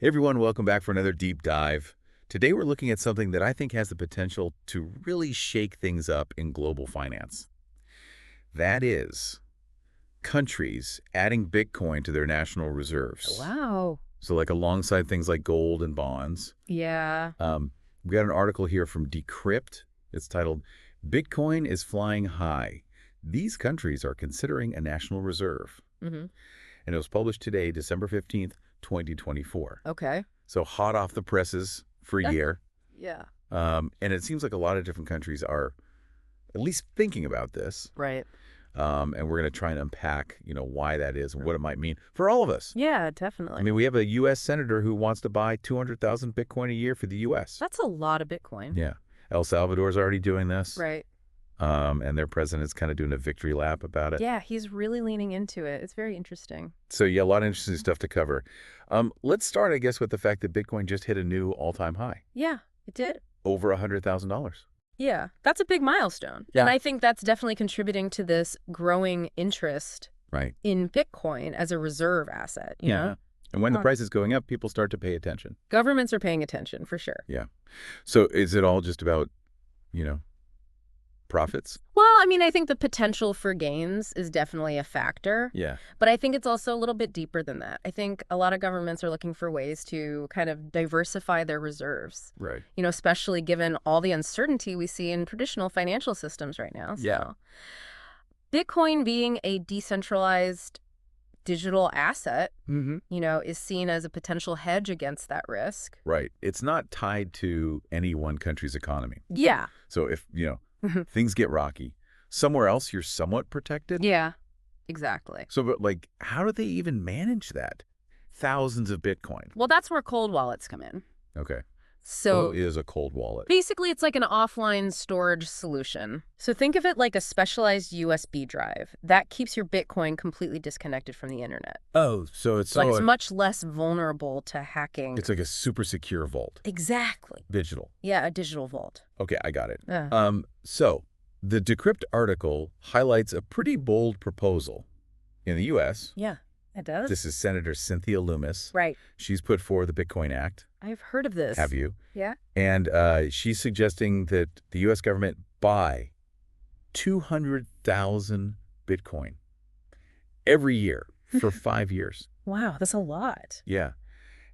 Hey everyone, welcome back for another deep dive. Today we're looking at something that I think has the potential to really shake things up in global finance. That is countries adding Bitcoin to their national reserves. Wow. So like alongside things like gold and bonds. Yeah. We got an article here from Decrypt. It's titled, Bitcoin is Flying High. These countries are considering a national reserve. Mm-hmm. And it was published today, December 15th, 2024. Okay. So hot off the presses for a year. Yeah. And it seems like a lot of different countries are at least thinking about this. Right. And we're going to try and unpack, why that is and what it might mean for all of us. Yeah, definitely. I mean, we have a U.S. senator who wants to buy 200,000 Bitcoin a year for the U.S. That's a lot of Bitcoin. Yeah. El Salvador's already doing this. Right. And their president's kind of doing a victory lap about it. Yeah, he's really leaning into it. It's very interesting. So, yeah, a lot of interesting stuff to cover. Let's start, I guess, with the fact that Bitcoin just hit a new all-time high. Yeah, it did. Over $100,000. Yeah, that's a big milestone. Yeah. And I think that's definitely contributing to this growing interest Right. in Bitcoin as a reserve asset, you know? And when the price is going up, people start to pay attention. Governments are paying attention, for sure. Yeah. So is it all just about, profits? Well, I mean, I think the potential for gains is definitely a factor. Yeah. But I think it's also a little bit deeper than that. I think a lot of governments are looking for ways to kind of diversify their reserves, Right. Especially given all the uncertainty we see in traditional financial systems right now. Yeah. Bitcoin being a decentralized digital asset, Mm-hmm. is seen as a potential hedge against that risk. Right. It's not tied to any one country's economy. Yeah. So if, things get rocky, somewhere else you're somewhat protected. Yeah, exactly. So, but how do they even manage that? Thousands of Bitcoin. Well, that's where cold wallets come in. Okay. So What is a cold wallet? basically, it's like an offline storage solution. So think of it like a specialized USB drive that keeps your Bitcoin completely disconnected from the internet. Oh, so it's It's much less vulnerable to hacking. it's like a super secure vault. Exactly. Digital. Yeah, a digital vault. Okay, I got it. Yeah. So the Decrypt article highlights a pretty bold proposal in the U.S. Yeah, it does. This is Senator Cynthia Loomis. Right. She's put forward the Bitcoin Act. I've heard of this. Have you? Yeah. And she's suggesting that the U.S. government buy 200,000 Bitcoin every year for 5 years. Wow, that's a lot. Yeah.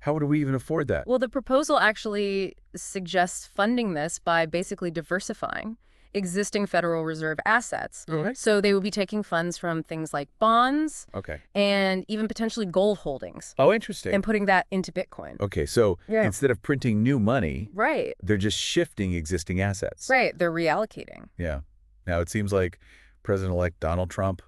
How would we even afford that? Well, the proposal actually suggests funding this by basically diversifying existing Federal Reserve assets. Okay. So they would be taking funds from things like bonds Okay. and even potentially gold holdings Oh, interesting. and putting that into Bitcoin. Okay, so Yeah. instead of printing new money, Right. they're just shifting existing assets. Right. They're reallocating. Yeah. Now, it seems like President-elect Donald Trump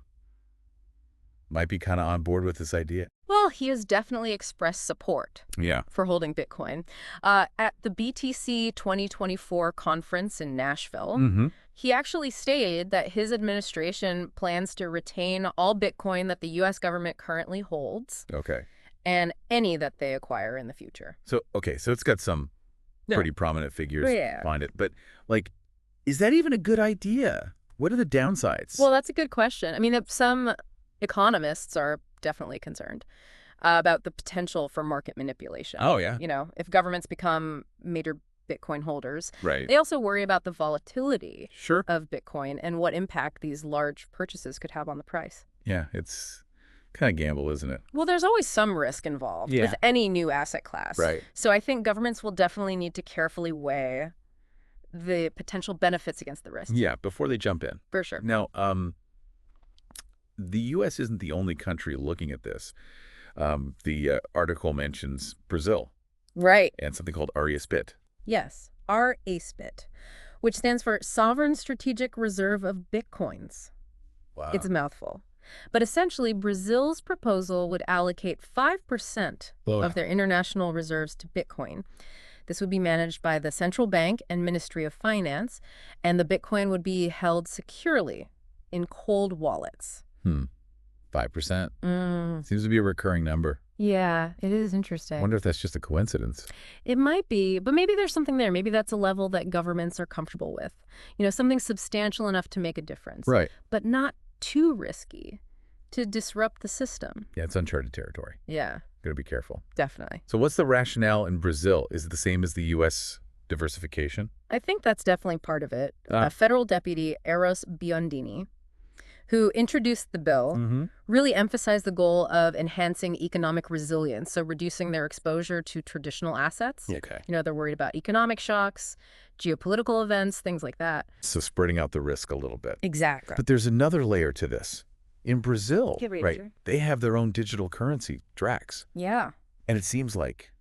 might be kind of on board with this idea. Well, he has definitely expressed support Yeah. for holding Bitcoin. At the BTC 2024 conference in Nashville, Mm-hmm. he actually stated that his administration plans to retain all Bitcoin that the U.S. government currently holds Okay. and any that they acquire in the future. So it's got some Yeah. pretty prominent figures Yeah. behind it. But, is that even a good idea? What are the downsides? Well, that's a good question. I mean, some economists are definitely concerned about the potential for market manipulation. oh, yeah. If governments become major Bitcoin holders. Right. They also worry about the volatility Sure. of Bitcoin and what impact these large purchases could have on the price. Yeah, it's kind of gamble, isn't it? Well, there's always some risk involved with any new asset class. Right. So I think governments will definitely need to carefully weigh the potential benefits against the risks. Yeah, before they jump in. For sure. Now, the U.S. isn't the only country looking at this. The article mentions Brazil Right. and something called RESPIT. Yes. RASPIT, which stands for Sovereign Strategic Reserve of Bitcoins. Wow. It's a mouthful. But essentially, Brazil's proposal would allocate 5% of their international reserves to Bitcoin. This would be managed by the central bank and Ministry of Finance, and the Bitcoin would be held securely in cold wallets. 5%. Seems to be a recurring number. Yeah, it is I interesting. wonder if that's just a coincidence. It might be, but maybe there's something there. Maybe that's a level that governments are comfortable with. Something substantial enough to make a difference. Right. But not too risky to disrupt the system. Yeah, it's uncharted territory. Yeah, Got to be careful. definitely. So what's the rationale in Brazil? Is it the same as the U.S. diversification? I think that's definitely part of it. Ah. Federal Deputy Eros Biondini, who introduced the bill, really emphasized the goal of enhancing economic resilience, so reducing their exposure to traditional assets. Okay. They're worried about economic shocks, geopolitical events, things like that. So spreading out the risk a little bit. Exactly. But there's another layer to this. In Brazil, Give it a right, sure. they have their own digital currency, Drax. Yeah, And it seems like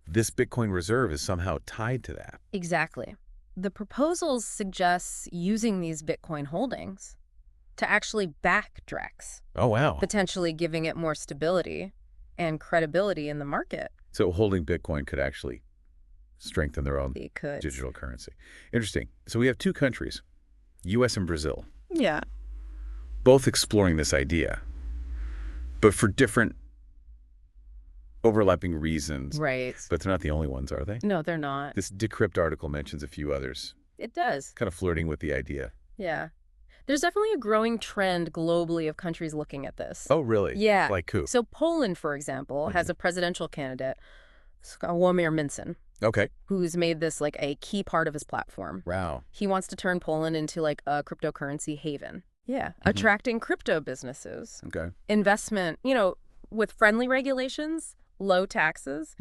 this Bitcoin reserve is somehow tied to that. exactly. The proposal suggests using these Bitcoin holdings to actually back Drex, Oh, wow. potentially giving it more stability and credibility in the market. So holding Bitcoin could actually strengthen their own It could. digital currency. Interesting. So we have two countries, U.S. and Brazil, Yeah. both exploring this idea, but for different overlapping reasons. Right. But they're not the only ones, are they? No, they're not. This Decrypt article mentions a few others, It does. kind of flirting with the idea. Yeah. There's definitely a growing trend globally of countries looking at this. Oh, really? Yeah. Like who? So Poland, for example, has a presidential candidate, Sławomir Minczyn, Okay. who's made this like a key part of his platform. Wow. He wants to turn Poland into like a cryptocurrency haven. Yeah. Attracting crypto businesses, Okay. investment, with friendly regulations, low taxes,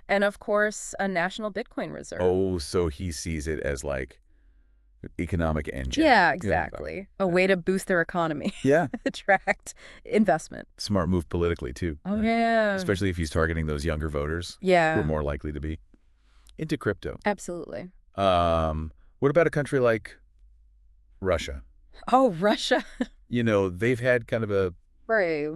and of course, a national Bitcoin reserve. Oh, so he sees it as like economic engine. Yeah, exactly. A way to boost their economy, Yeah. attract investment. Smart move politically, too. Oh, yeah. Especially if he's targeting those younger voters who Yeah, are more likely to be into crypto. absolutely. What about a country like Russia? Oh, Russia. They've had kind of a Right.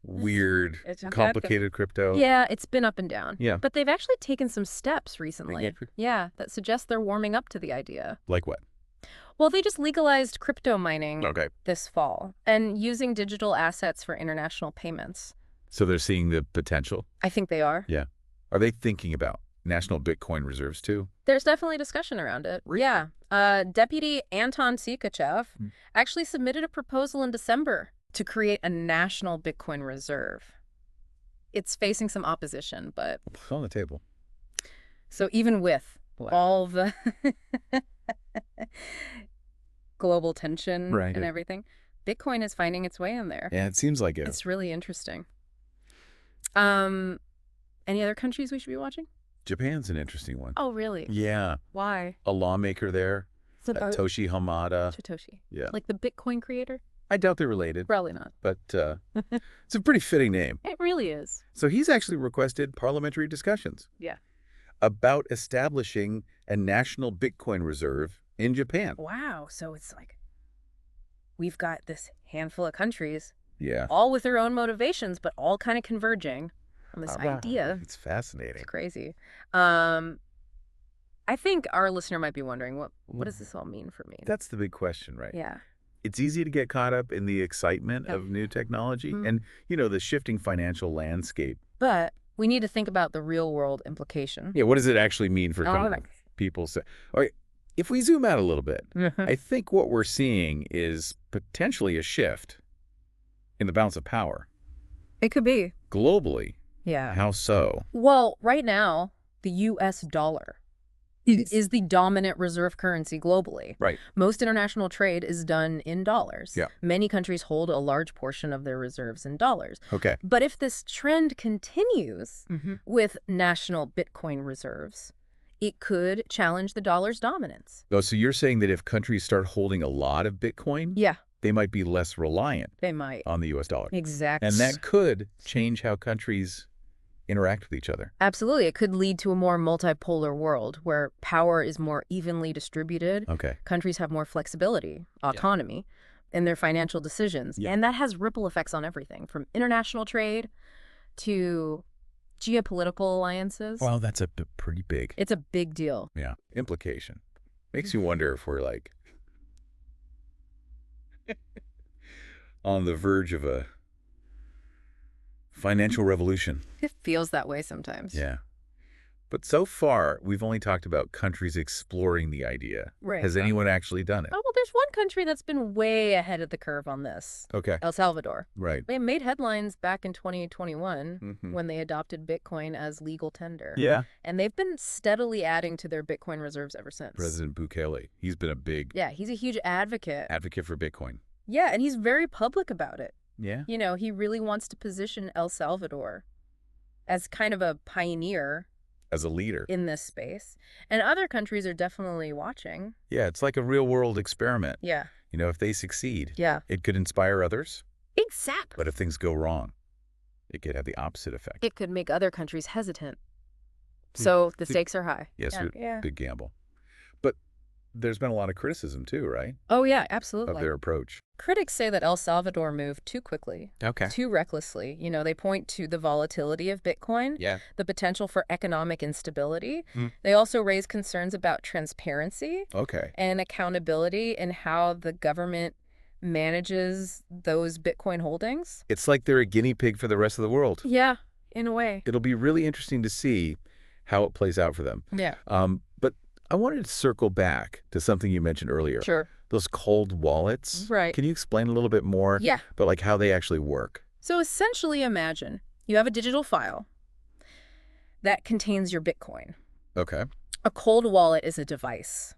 weird, It's a bad complicated crypto. Yeah, it's been up and down. Yeah. But they've actually taken some steps recently. Yeah. Yeah, that suggest they're warming up to the idea. Like what? Well, they just legalized crypto mining Okay. this fall and using digital assets for international payments. So they're seeing the potential? I think they are. Yeah. Are they thinking about national Bitcoin reserves, too? There's definitely discussion around it. Really? Yeah. Deputy Anton Sikachev actually submitted a proposal in December to create a national Bitcoin reserve. It's facing some opposition, but It's on the table. so even with all the global tension Right. and everything, Bitcoin is finding its way in there. Yeah, it seems like it. It's really interesting. Any other countries we should be watching? Japan's an interesting one. Oh, really? Yeah. Why? A lawmaker there, Satoshi Hamada. Satoshi. Yeah. Like the Bitcoin creator? I doubt they're related, Probably not. but it's a pretty fitting name. It really is. So he's actually requested parliamentary discussions Yeah. about establishing a national Bitcoin reserve in Japan. Wow. So it's like we've got this handful of countries, Yeah. all with their own motivations, but all kind of converging on this idea. It's fascinating. It's crazy. I think our listener might be wondering, what does this all mean for me? That's the big question, right? Yeah. It's easy to get caught up in the excitement of new technology and, the shifting financial landscape. But we need to think about the real world implication. Yeah, what does it actually mean for people? All right, if we zoom out a little bit, I think what we're seeing is potentially a shift in the balance of power It could be. globally. Yeah. How so? Well, right now, the U.S. dollar is the dominant reserve currency globally. Right. Most international trade is done in dollars. Yeah. Many countries hold a large portion of their reserves in dollars. Okay. But if this trend continues with national Bitcoin reserves, it could challenge the dollar's dominance. Oh, so you're saying that if countries start holding a lot of Bitcoin, Yeah, they might be less reliant they might. on the U.S. dollar. Exactly. And that could change how countries interact with each other. Absolutely. It could lead to a more multipolar world where power is more evenly distributed. Okay. Countries have more flexibility, autonomy in their financial decisions. Yeah. And that has ripple effects on everything from international trade to geopolitical alliances. Well, that's a pretty big It's a big deal. implication. Makes you wonder if we're like on the verge of a financial revolution. It feels that way sometimes. Yeah. But so far, we've only talked about countries exploring the idea. Right. Has anyone actually done it? Oh, well, there's one country that's been way ahead of the curve on this. Okay. El Salvador. Right. They made headlines back in 2021 Mm-hmm. when they adopted Bitcoin as legal tender. Yeah. And they've been steadily adding to their Bitcoin reserves ever since. President Bukele, he's been a big He's a huge advocate. advocate for Bitcoin. Yeah, and he's very public about it. Yeah. You know, he really wants to position El Salvador as kind of a pioneer As a leader. in this space. And other countries are definitely watching. Yeah, it's like a real-world experiment. Yeah. You know, if they succeed, Yeah. it could inspire others. Exactly. But if things go wrong, it could have the opposite effect. It could make other countries hesitant. So the stakes are high. Yes, Yeah. big gamble. But there's been a lot of criticism too, right? Oh, yeah, Of absolutely. their approach. Critics say that El Salvador moved too quickly, Okay. too recklessly. You know, they point to the volatility of Bitcoin, Yeah. the potential for economic instability. Mm. They also raise concerns about transparency Okay. and accountability in how the government manages those Bitcoin holdings. It's like they're a guinea pig for the rest of the world. Yeah, in a way. It'll be really interesting to see how it plays out for them. Yeah, But I wanted to circle back to something you mentioned earlier. sure. Those cold wallets. Right. Can you explain a little bit more? Yeah. But like how they actually work? So essentially imagine you have a digital file that contains your Bitcoin. Okay. A cold wallet is a device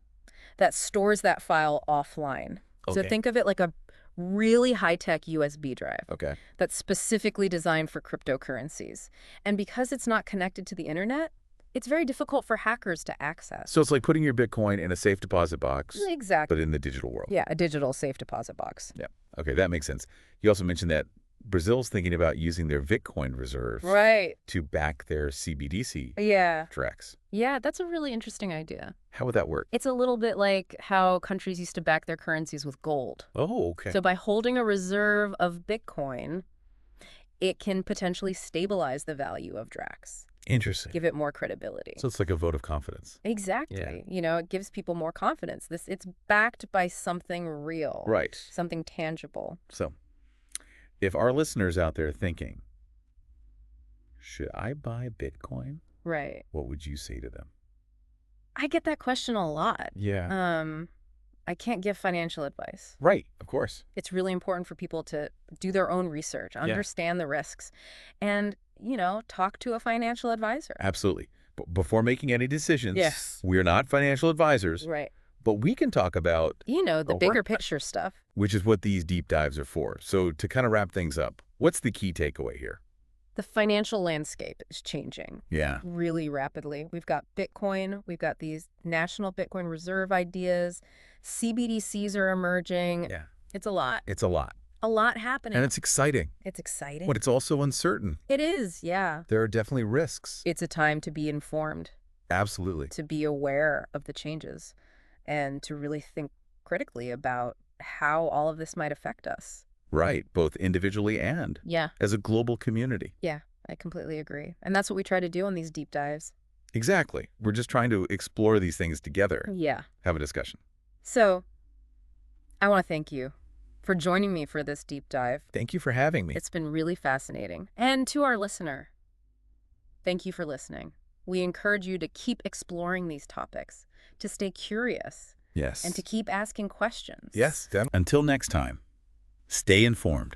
that stores that file offline. So Okay. think of it like a really high-tech USB drive Okay. that's specifically designed for cryptocurrencies. And because it's not connected to the internet, it's very difficult for hackers to access. So it's like putting your Bitcoin in a safe deposit box, Exactly. but in the digital world. Yeah, a digital safe deposit box. Yeah. Okay, that makes sense. You also mentioned that Brazil's thinking about using their Bitcoin reserves Right. to back their CBDC Yeah. tracks. Yeah, that's a really interesting idea. How would that work? It's a little bit like how countries used to back their currencies with gold. Oh, okay. So by holding a reserve of Bitcoin, it can potentially stabilize the value of Drax, Interesting. give it more credibility. So it's like a vote of confidence. Exactly. Yeah. You know, it gives people more confidence. It's backed by something real. Right. Something tangible. So if our listeners out there thinking, should I buy Bitcoin? Right. What would you say to them? I get that question a lot. Yeah. I can't give financial advice. Right. Of course. It's really important for people to do their own research, understand the risks, and, you know, talk to a financial advisor. Absolutely. But before making any decisions, Yes. we're not financial advisors, Right. but we can talk about, You know, the Oh, bigger right. picture stuff. which is what these deep dives are for. So to kind of wrap things up, what's the key takeaway here? The financial landscape is changing Yeah. really rapidly. We've got Bitcoin. We've got these national Bitcoin reserve ideas. CBDCs are emerging. Yeah. It's a lot. It's a lot. A lot happening. And it's exciting. It's exciting. But it's also uncertain. It is, yeah. There are definitely risks. It's a time to be informed, Absolutely. to be aware of the changes, and to really think critically about how all of this might affect us. Right. Both individually and Yeah, as a global community. yeah, I completely agree. And that's what we try to do on these deep dives. Exactly. We're just trying to explore these things together. Yeah. Have a discussion. So, I want to thank you for joining me for this deep dive. Thank you for having me. It's been really fascinating. And to our listener, thank you for listening. We encourage you to keep exploring these topics, to stay curious, Yes. and to keep asking questions. Yes. Until next time, stay informed.